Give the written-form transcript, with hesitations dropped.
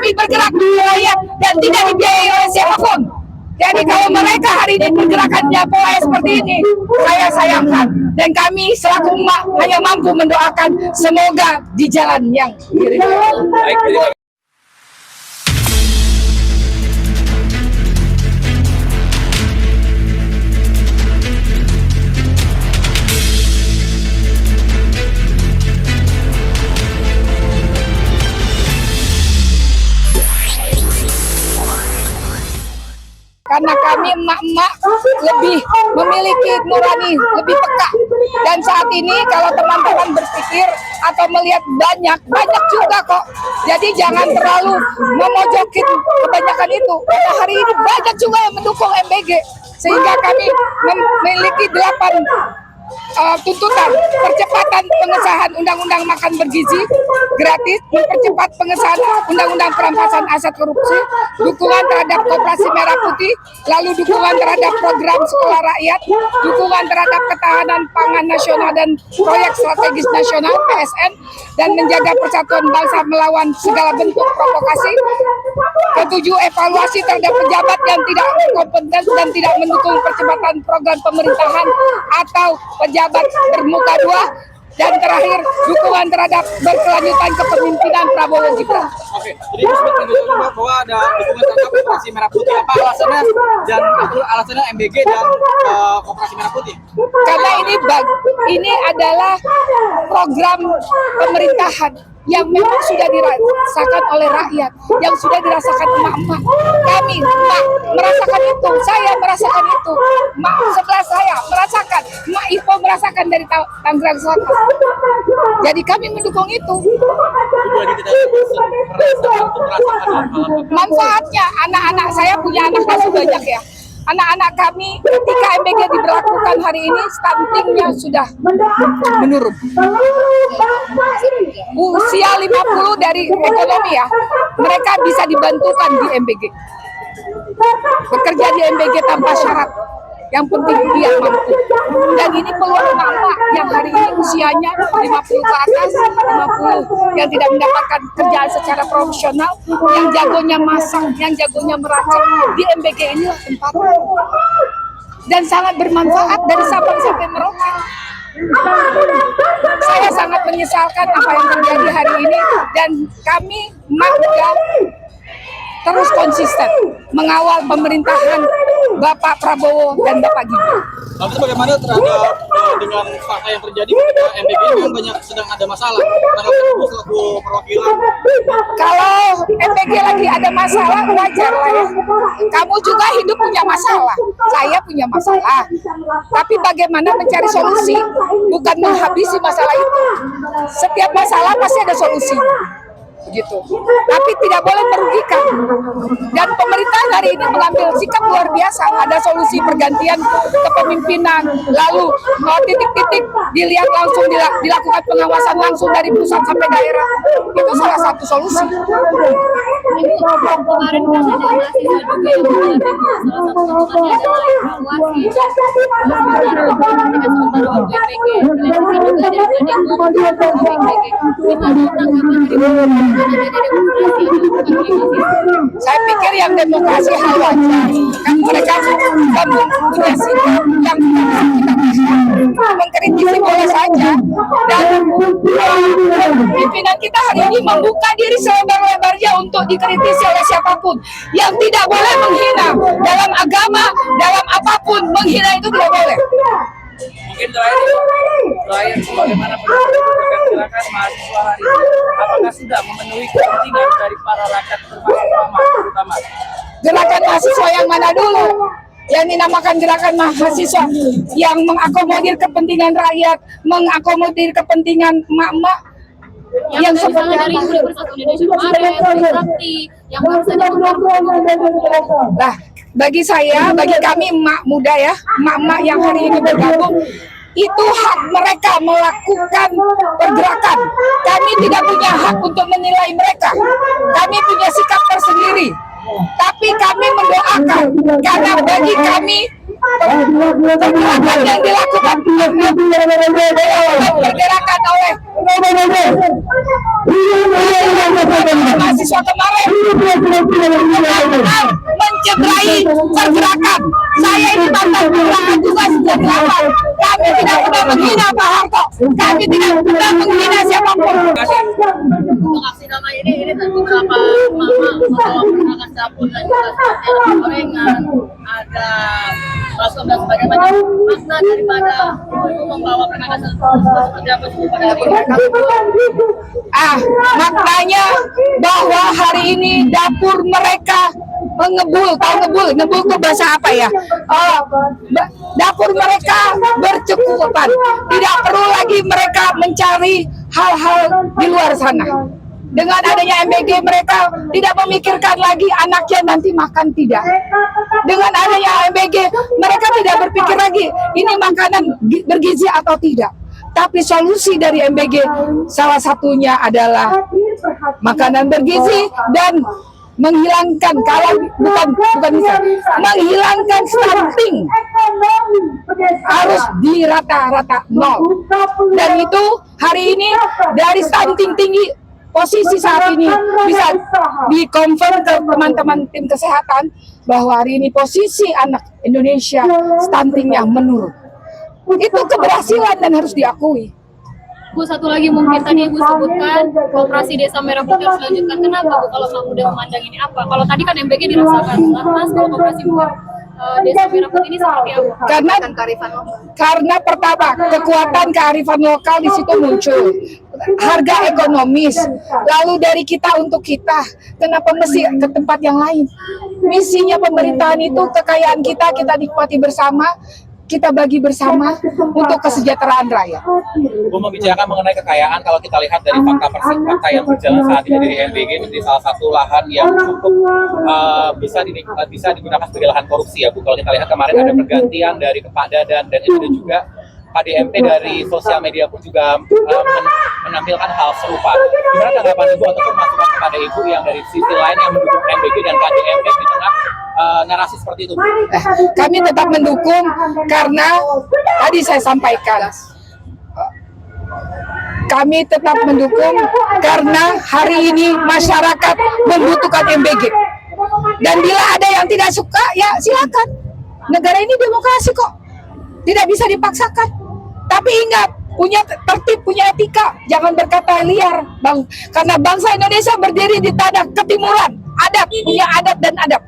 kami bergerak di rakyat dan tidak dibiayai oleh siapapun. Jadi kalau mereka hari ini pergerakannya pola seperti ini, saya sayangkan. Dan kami selaku emak hanya mampu mendoakan semoga di jalan yang baik. Karena kami emak-emak lebih memiliki nurani, lebih peka. Dan saat ini kalau teman-teman berpikir atau melihat banyak juga kok. Jadi jangan terlalu memojokin kebanyakan itu. Karena hari ini banyak juga yang mendukung MBG. Sehingga kami memiliki 8 tuntutan: percepatan pengesahan Undang-Undang Makan Bergizi Gratis, mempercepat pengesahan Undang-Undang Perampasan Aset Korupsi, dukungan terhadap Koperasi Merah Putih, lalu dukungan terhadap program Sekolah Rakyat, dukungan terhadap ketahanan pangan nasional dan proyek strategis nasional PSN, dan menjaga persatuan bangsa melawan segala bentuk provokasi. Ketujuh, evaluasi terhadap pejabat yang tidak kompeten dan tidak mendukung percepatan program pemerintahan atau pejabat bermuka 2. Dan terakhir, dukungan terhadap berkelanjutan kepemimpinan Prabowo Gibran. Oke, jadi disebut bahwa ada dukungan terhadap Koperasi Merah Putih. Apa alasannya dan alasannya MBG dan Koperasi Merah Putih? Karena ini adalah program pemerintahan yang memang sudah dirasakan oleh rakyat, yang sudah dirasakan emak-emak. Kami emak merasakan itu, saya merasakan itu, emak sebelah saya merasakan, emak Ipo merasakan dari Tangerang Selatan. Jadi kami mendukung itu. Manfaatnya, anak-anak saya punya anak asuh banyak ya. Anak-anak kami ketika MBG diberlakukan hari ini stuntingnya sudah menurun. Usia 50 dari ekonomi ya, mereka bisa dibantukan di MBG. Bekerja di MBG tanpa syarat. Yang penting dia mampu. Dan ini peluang emak-emak yang hari ini usianya 50 ke atas, 50 yang tidak mendapatkan kerjaan secara profesional, yang jagonya masak, yang jagonya meracik, di MBG inilah tempatnya. Dan sangat bermanfaat dari Sabang sampai Merauke. Saya sangat menyesalkan apa yang terjadi hari ini, dan kami emak muda terus konsisten mengawal pemerintahan Bapak Prabowo dan Bapak Gibran. Lalu bagaimana terhadap dengan fakta yang terjadi ketika MBG memang banyak sedang ada masalah? Selaku perwakilan. Kalau MBG lagi ada masalah, wajar lah ya. Kamu juga hidup punya masalah, saya punya masalah. Tapi bagaimana mencari solusi, bukan menghabisi masalah itu. Setiap masalah pasti ada solusi. Begitu. Tapi tidak boleh merugikan. Dan pemerintah hari ini mengambil sikap luar biasa. Ada solusi pergantian kepemimpinan, lalu titik-titik dilihat langsung, dilakukan pengawasan langsung dari pusat sampai daerah. Itu salah satu solusi. Kemarin kan ada mahasiswa juga yang salah satu tuntutannya adalah evaluasi sementara waktu MBG. Selain itu juga ada demo MBG. Gimana tanggapan Saya pikir yang demokrasi hal wajar, kan mereka punya sikap yang mengkritisi boleh saja, dan pimpinan kita hari ini membuka diri selebar-lebarnya untuk dikritisi oleh siapapun. Yang tidak boleh menghina dalam agama, dalam apapun, menghina itu tidak boleh. Mungkin terakhir bagaimana gerakan mahasiswa hari ini? Apakah sudah memenuhi kepentingan dari para rakyat terutama? Gerakan mahasiswa yang mana dulu? Yang dinamakan gerakan mahasiswa yang mengakomodir kepentingan rakyat, mengakomodir kepentingan emak-emak yang seperti dari Universitas Indonesia kemarin, yang baru saja Nah, bagi saya, bagi kami emak muda ya, emak-emak yang hari ini bergabung, itu hak mereka melakukan pergerakan. Kami tidak punya hak untuk menilai mereka. Kami punya sikap tersendiri. Tapi kami mendoakan, karena bagi kami pergerakan yang dilakukan pergerakan oleh mahasiswa kemarin mencederai pergerakan. Saya ini mantan pergerakan juga sejak lama. Kami tidak pernah menghina Pak Harto. Kami tidak pernah menghina siapapun. Untuk aksi damai ini beberapa mama membawa pergerakan dapur dan juga seperti ada gorengan, ada baskom dan sebagainya. Makna daripada membawa pergerakan seperti apa sih pada hari ini? Maknanya bahwa hari ini dapur mereka mengebul, tahu ngebul? Ngebul itu bahasa apa ya? Dapur mereka bercukupan. Tidak perlu lagi mereka mencari hal-hal di luar sana. Dengan adanya MBG mereka tidak memikirkan lagi anaknya nanti makan tidak. Dengan adanya MBG mereka tidak berpikir lagi ini makanan bergizi atau tidak. Tapi solusi dari MBG salah satunya adalah makanan bergizi dan menghilangkan menghilangkan stunting harus di rata-rata 0. Dan itu hari ini dari stunting tinggi posisi saat ini bisa dikonfirm ke teman-teman tim kesehatan bahwa hari ini posisi anak Indonesia stuntingnya menurun. Itu keberhasilan dan harus diakui. Bu, satu lagi mungkin tadi Ibu sebutkan operasi Desa Merah Putih harus dilanjutkan. Kenapa Bu kalau Mak Muda memandang ini apa? Kalau tadi kan MBG dirasakan, lantas kalau operasi Desa Merah Putih ini seperti apa? Karena pertama kekuatan kearifan lokal di situ muncul, harga ekonomis, lalu dari kita untuk kita. Kenapa mesti ke tempat yang lain? Misinya pemerintahan itu kekayaan kita nikmati bersama. Kita bagi bersama untuk kesejahteraan rakyat. Bu, membicarakan mengenai kekayaan, kalau kita lihat dari fakta yang berjalan saat ini dari MBG menjadi salah satu lahan yang cukup bisa digunakan sebagai lahan korupsi ya Bu. Kalau kita lihat kemarin ada pergantian dari Pak Dadan dan itu juga Pak DMP dari sosial media pun juga menampilkan hal serupa. Gimana tanggapan Ibu ataupun masukan kepada Ibu yang dari sisi lain yang mendukung MBG dan KDMP di tengah narasi seperti itu? Kami tetap mendukung karena tadi saya sampaikan kami tetap mendukung karena hari ini masyarakat membutuhkan MBG. Dan bila ada yang tidak suka, ya silakan. Negara ini demokrasi kok, tidak bisa dipaksakan. Tapi ingat, punya tertib, punya etika, jangan berkata liar, Bang. Karena bangsa Indonesia berdiri di tanah ketimuran, punya adat dan adab.